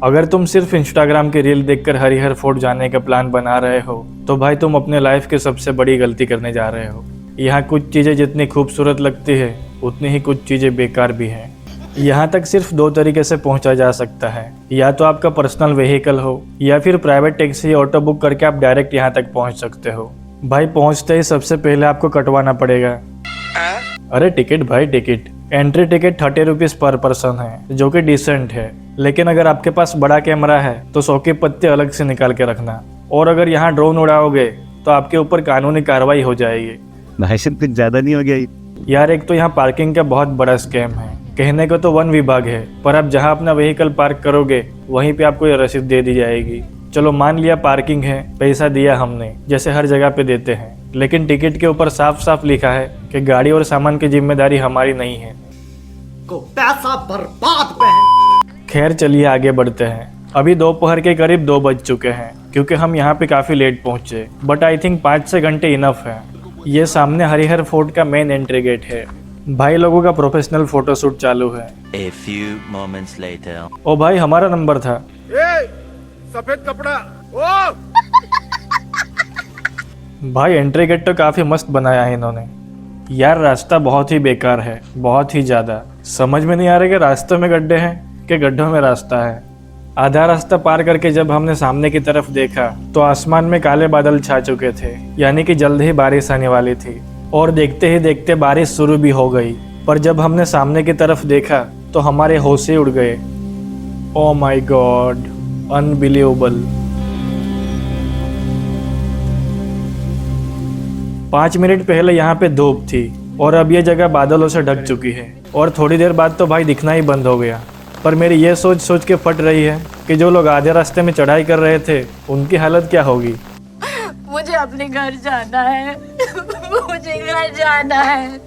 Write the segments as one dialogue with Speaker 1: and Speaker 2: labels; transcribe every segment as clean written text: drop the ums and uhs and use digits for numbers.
Speaker 1: अगर तुम सिर्फ इंस्टाग्राम की रील देखकर हरिहर फोर्ट जाने का प्लान बना रहे हो तो भाई तुम अपने लाइफ की सबसे बड़ी गलती करने जा रहे हो। यहाँ कुछ चीज़ें जितनी खूबसूरत लगती है उतनी ही कुछ चीज़ें बेकार भी हैं। यहाँ तक सिर्फ दो तरीके से पहुँचा जा सकता है, या तो आपका पर्सनल व्हीकल हो या फिर प्राइवेट टैक्सी ऑटो बुक करके आप डायरेक्ट यहाँ तक पहुँच सकते हो। भाई पहुँचते ही सबसे पहले आपको कटवाना पड़ेगा। अरे टिकट भाई टिकट। एंट्री टिकट 30 रुपीज़ पर पर्सन है, जो कि डिसेंट है। लेकिन अगर आपके पास बड़ा कैमरा है तो 100 के पत्ते अलग से निकाल के रखना। और अगर यहाँ ड्रोन उड़ाओगे तो आपके ऊपर कानूनी कार्रवाई हो जाएगी।
Speaker 2: भाषण कुछ ज्यादा नहीं हो गया
Speaker 1: यार एक तो यहाँ पार्किंग का बहुत बड़ा स्कैम है। कहने को तो वन विभाग है, पर आप जहाँ अपना व्हीकल पार्क करोगे वहीं पे आपको ये रसीद दे दी जाएगी। चलो मान लिया पार्किंग है, पैसा दिया हमने, जैसे हर जगह पे देते हैं, लेकिन टिकट के ऊपर साफ साफ लिखा है कि गाड़ी और सामान की जिम्मेदारी हमारी नहीं है।
Speaker 3: को पैसा बर्बाद पे।
Speaker 1: खैर चलिए आगे बढ़ते हैं। अभी दोपहर के करीब 2 बज चुके हैं, क्योंकि हम यहाँ पे काफ़ी लेट पहुँचे, बट आई थिंक 5-6 घंटे इनफ है। ये सामने हरिहर फोर्ट का मेन एंट्री गेट है। भाई लोगों का प्रोफेशनल फोटोशूट चालू है।
Speaker 4: A few moments later.
Speaker 1: ओ भाई हमारा नंबर था।
Speaker 3: सफेद कपड़ा ओ
Speaker 1: भाई एंट्री गेट तो काफ़ी मस्त बनाया है इन्होंने। यार रास्ता बहुत ही बेकार है, बहुत ही ज़्यादा। समझ में नहीं आ रहा कि रास्ते में गड्ढे हैं कि गड्ढों में रास्ता है। आधा रास्ता पार करके जब हमने सामने की तरफ देखा तो आसमान में काले बादल छा चुके थे, यानी कि जल्द ही बारिश आने वाली थी। और देखते ही देखते बारिश शुरू भी हो गई। पर जब हमने सामने की तरफ देखा तो हमारे होश ही उड़ गए। Oh my God, unbelievable. 5 minute पहले यहाँ पे धूप थी और अब ये जगह बादलों से ढक चुकी है, और थोड़ी देर बाद तो भाई दिखना ही बंद हो गया। पर मेरी ये सोच सोच के फट रही है कि जो लोग आधे रास्ते में चढ़ाई कर रहे थे उनकी हालत क्या होगी।
Speaker 5: मुझे अपने घर जाना है। मुझे घर जाना है।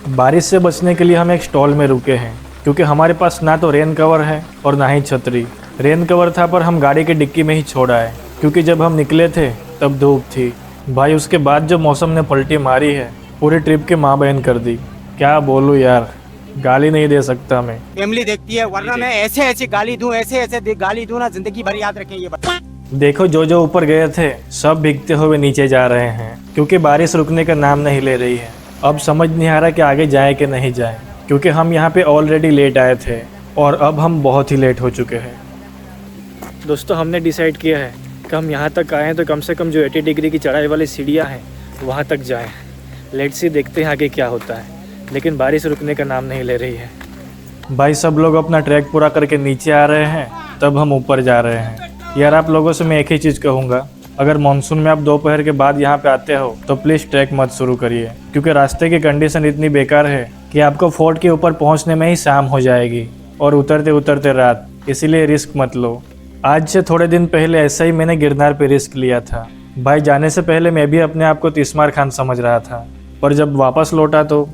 Speaker 1: बारिश से बचने के लिए हम एक स्टॉल में रुके हैं, क्योंकि हमारे पास ना तो रेन कवर है और ना ही छतरी। रेन कवर था पर हम गाड़ी की डिक्की में ही छोड़ा है, क्योंकि जब हम निकले थे तब धूप थी। भाई उसके बाद जो मौसम ने पलटी मारी है, पूरी ट्रिप की माँ बहन कर दी। क्या बोलूँ यार, गाली नहीं दे सकता मैं।
Speaker 6: फैमिली देखती है, वरना मैं ऐसे ऐसे गाली दूं, ऐसे ऐसे गाली दूं ना, जिंदगी भर याद रखें ये बात।
Speaker 1: देखो जो ऊपर गए थे सब भीगते हुए नीचे जा रहे हैं, क्योंकि बारिश रुकने का नाम नहीं ले रही है। अब समझ नहीं आ रहा कि आगे जाए कि नहीं जाए, क्योंकि हम यहाँ पे ऑलरेडी लेट आए थे और अब हम बहुत ही लेट हो चुके हैं। दोस्तों हमने डिसाइड किया है कि हम यहाँ तक आए हैं तो कम से कम जो 80 डिग्री की चढ़ाई वाली सीढ़ियाँ हैं वहाँ तक जाएँ। लेट्स सी, देखते हैं आगे क्या होता है, लेकिन बारिश रुकने का नाम नहीं ले रही है। भाई सब लोग अपना ट्रैक पूरा करके नीचे आ रहे हैं, तब हम ऊपर जा रहे हैं। यार आप लोगों से मैं एक ही चीज़ कहूँगा, अगर मानसून में आप दोपहर के बाद यहाँ पे आते हो तो प्लीज़ ट्रैक मत शुरू करिए, क्योंकि रास्ते की कंडीशन इतनी बेकार है कि आपको फोर्ट के ऊपर पहुँचने में ही शाम हो जाएगी और उतरते उतरते रात। इसीलिए रिस्क मत लो। आज से थोड़े दिन पहले ऐसा ही मैंने गिरनार पे रिस्क लिया था। भाई जाने से पहले मैं भी अपने आप को तिस्मार खान समझ रहा था, पर जब वापस लौटा तो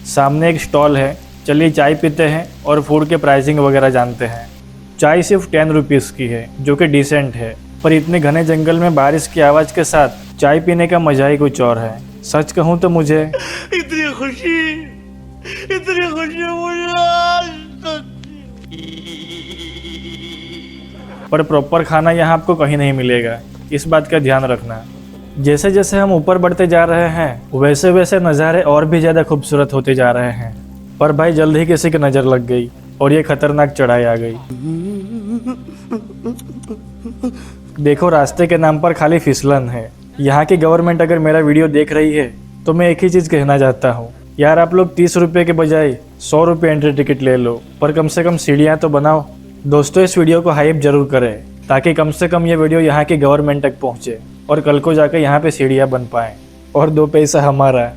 Speaker 1: सामने एक स्टॉल है। चलिए चाय पीते हैं और फूड के प्राइसिंग वगैरह जानते हैं। चाय सिर्फ 10 रुपीज़ की है, जो कि डिसेंट है, पर इतने घने जंगल में बारिश की आवाज़ के साथ चाय पीने का मज़ा ही कुछ और है। सच कहूँ तो मुझे
Speaker 3: इतनी खुशी मुझे आज तक।
Speaker 1: पर प्रॉपर खाना यहाँ आपको कहीं नहीं मिलेगा, इस बात का ध्यान रखना। जैसे जैसे हम ऊपर बढ़ते जा रहे हैं वैसे वैसे नज़ारे और भी ज़्यादा खूबसूरत होते जा रहे हैं। पर भाई जल्द ही किसी की नज़र लग गई और ये खतरनाक चढ़ाई आ गई। देखो रास्ते के नाम पर खाली फिसलन है। यहाँ की गवर्नमेंट अगर मेरा वीडियो देख रही है तो मैं एक ही चीज़ कहना चाहता हूँ, यार आप लोग 30 रुपये के बजाय 100 रुपये एंट्री टिकट ले लो, पर कम से कम सीढ़ियाँ तो बनाओ। दोस्तों इस वीडियो को हाइप जरूर करें, ताकि कम से कम ये वीडियो यहाँ की गवर्नमेंट तक पहुँचे और कल को जाकर यहाँ पे सीढ़ियाँ बन पाएँ और 2 पैसा हमारा।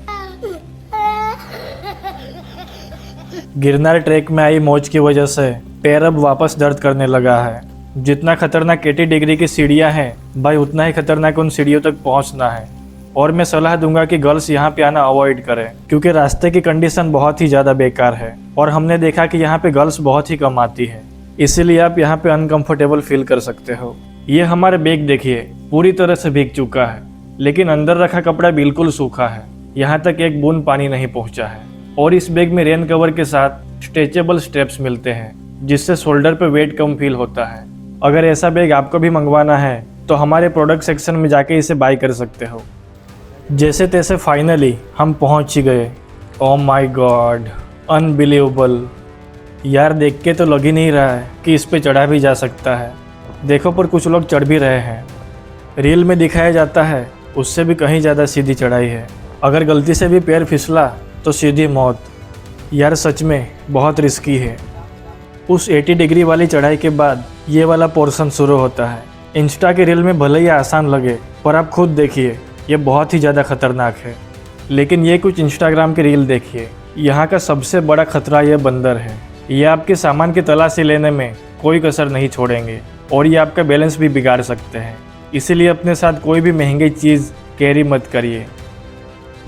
Speaker 1: गिरनार ट्रैक में आई मौज की वजह से पैर अब वापस दर्द करने लगा है। जितना खतरनाक 80 डिग्री की सीढ़ियाँ हैं भाई, उतना ही खतरनाक उन सीढ़ियों तक पहुँचना है। और मैं सलाह दूंगा कि गर्ल्स यहाँ पे आना अवॉइड करें, क्योंकि रास्ते की कंडीशन बहुत ही ज़्यादा बेकार है और हमने देखा कि यहाँ पे गर्ल्स बहुत ही कम आती है, इसीलिए आप यहाँ पे अनकंफर्टेबल फील कर सकते हो। ये हमारे बैग देखिए पूरी तरह से भीग चुका है, लेकिन अंदर रखा कपड़ा बिल्कुल सूखा है। यहाँ तक एक बूंद पानी नहीं पहुँचा है। और इस बैग में रेन कवर के साथ स्ट्रेचेबल स्ट्रैप्स मिलते हैं जिससे शोल्डर पे वेट कम फील होता है। अगर ऐसा बैग आपको भी मंगवाना है तो हमारे प्रोडक्ट सेक्शन में जाके इसे बाय कर सकते हो। जैसे तैसे फाइनली हम पहुँच ही गए। Oh my God, unbelievable. यार देख के तो लग ही नहीं रहा है कि इस पे चढ़ा भी जा सकता है। देखो पर कुछ लोग चढ़ भी रहे हैं। रील में दिखाया जाता है उससे भी कहीं ज़्यादा सीधी चढ़ाई है। अगर गलती से भी पैर फिसला तो सीधी मौत। यार सच में बहुत रिस्की है। उस 80 डिग्री वाली चढ़ाई के बाद ये वाला पोर्शन शुरू होता है। इंस्टा के रील में भले ही आसान लगे पर आप खुद देखिए ये बहुत ही ज़्यादा खतरनाक है। लेकिन ये कुछ इंस्टाग्राम के रील देखिए। यहाँ का सबसे बड़ा खतरा ये बंदर है। ये आपके सामान की तलाशी लेने में कोई कसर नहीं छोड़ेंगे और ये आपका बैलेंस भी बिगाड़ सकते हैं। इसीलिए अपने साथ कोई भी महंगी चीज़ कैरी मत करिए।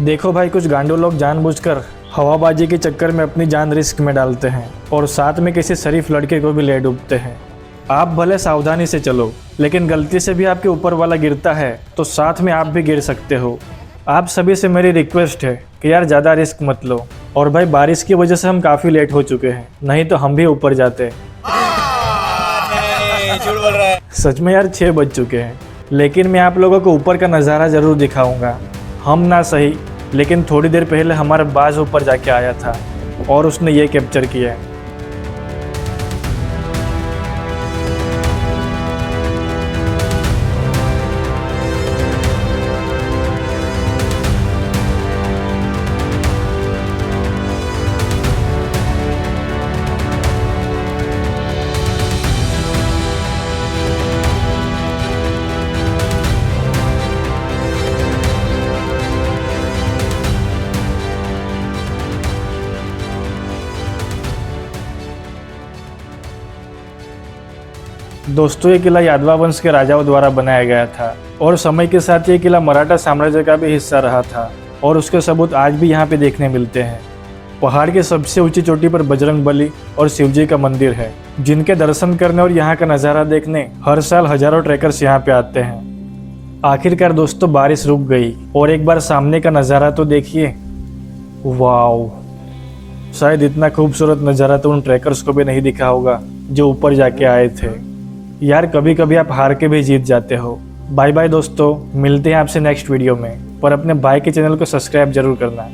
Speaker 1: देखो भाई, कुछ गांडू लोग जानबूझकर हवाबाजी के चक्कर में अपनी जान रिस्क में डालते हैं और साथ में किसी शरीफ लड़के को भी ले डूबते हैं। आप भले सावधानी से चलो, लेकिन गलती से भी आपके ऊपर वाला गिरता है तो साथ में आप भी गिर सकते हो। आप सभी से मेरी रिक्वेस्ट है कि यार ज़्यादा रिस्क मत लो। और भाई बारिश की वजह से हम काफ़ी लेट हो चुके हैं, नहीं तो हम भी ऊपर जाते। सच में यार 6 बज चुके हैं। लेकिन मैं आप लोगों को ऊपर का नज़ारा ज़रूर दिखाऊंगा। हम ना सही, लेकिन थोड़ी देर पहले हमारा बाज ऊपर जाके आया था और उसने ये कैप्चर किया है। दोस्तों, ये किला यादवा वंश के राजाओं द्वारा बनाया गया था और समय के साथ ये किला मराठा साम्राज्य का भी हिस्सा रहा था और उसके सबूत आज भी यहाँ पे देखने मिलते हैं। पहाड़ की सबसे ऊंची चोटी पर बजरंग बली और शिवजी का मंदिर है, जिनके दर्शन करने और यहाँ का नज़ारा देखने हर साल हजारों ट्रैकर्स यहाँ पे आते हैं। आखिरकार दोस्तों बारिश रुक गई और एक बार सामने का नज़ारा तो देखिए। वाओ, शायद इतना खूबसूरत नज़ारा तो उन ट्रैकर्स को भी नहीं दिखा होगा जो ऊपर जाके आए थे। यार कभी कभी आप हार के भी जीत जाते हो। बाय बाय दोस्तों, मिलते हैं आपसे नेक्स्ट वीडियो में। पर अपने भाई के चैनल को सब्सक्राइब जरूर करना।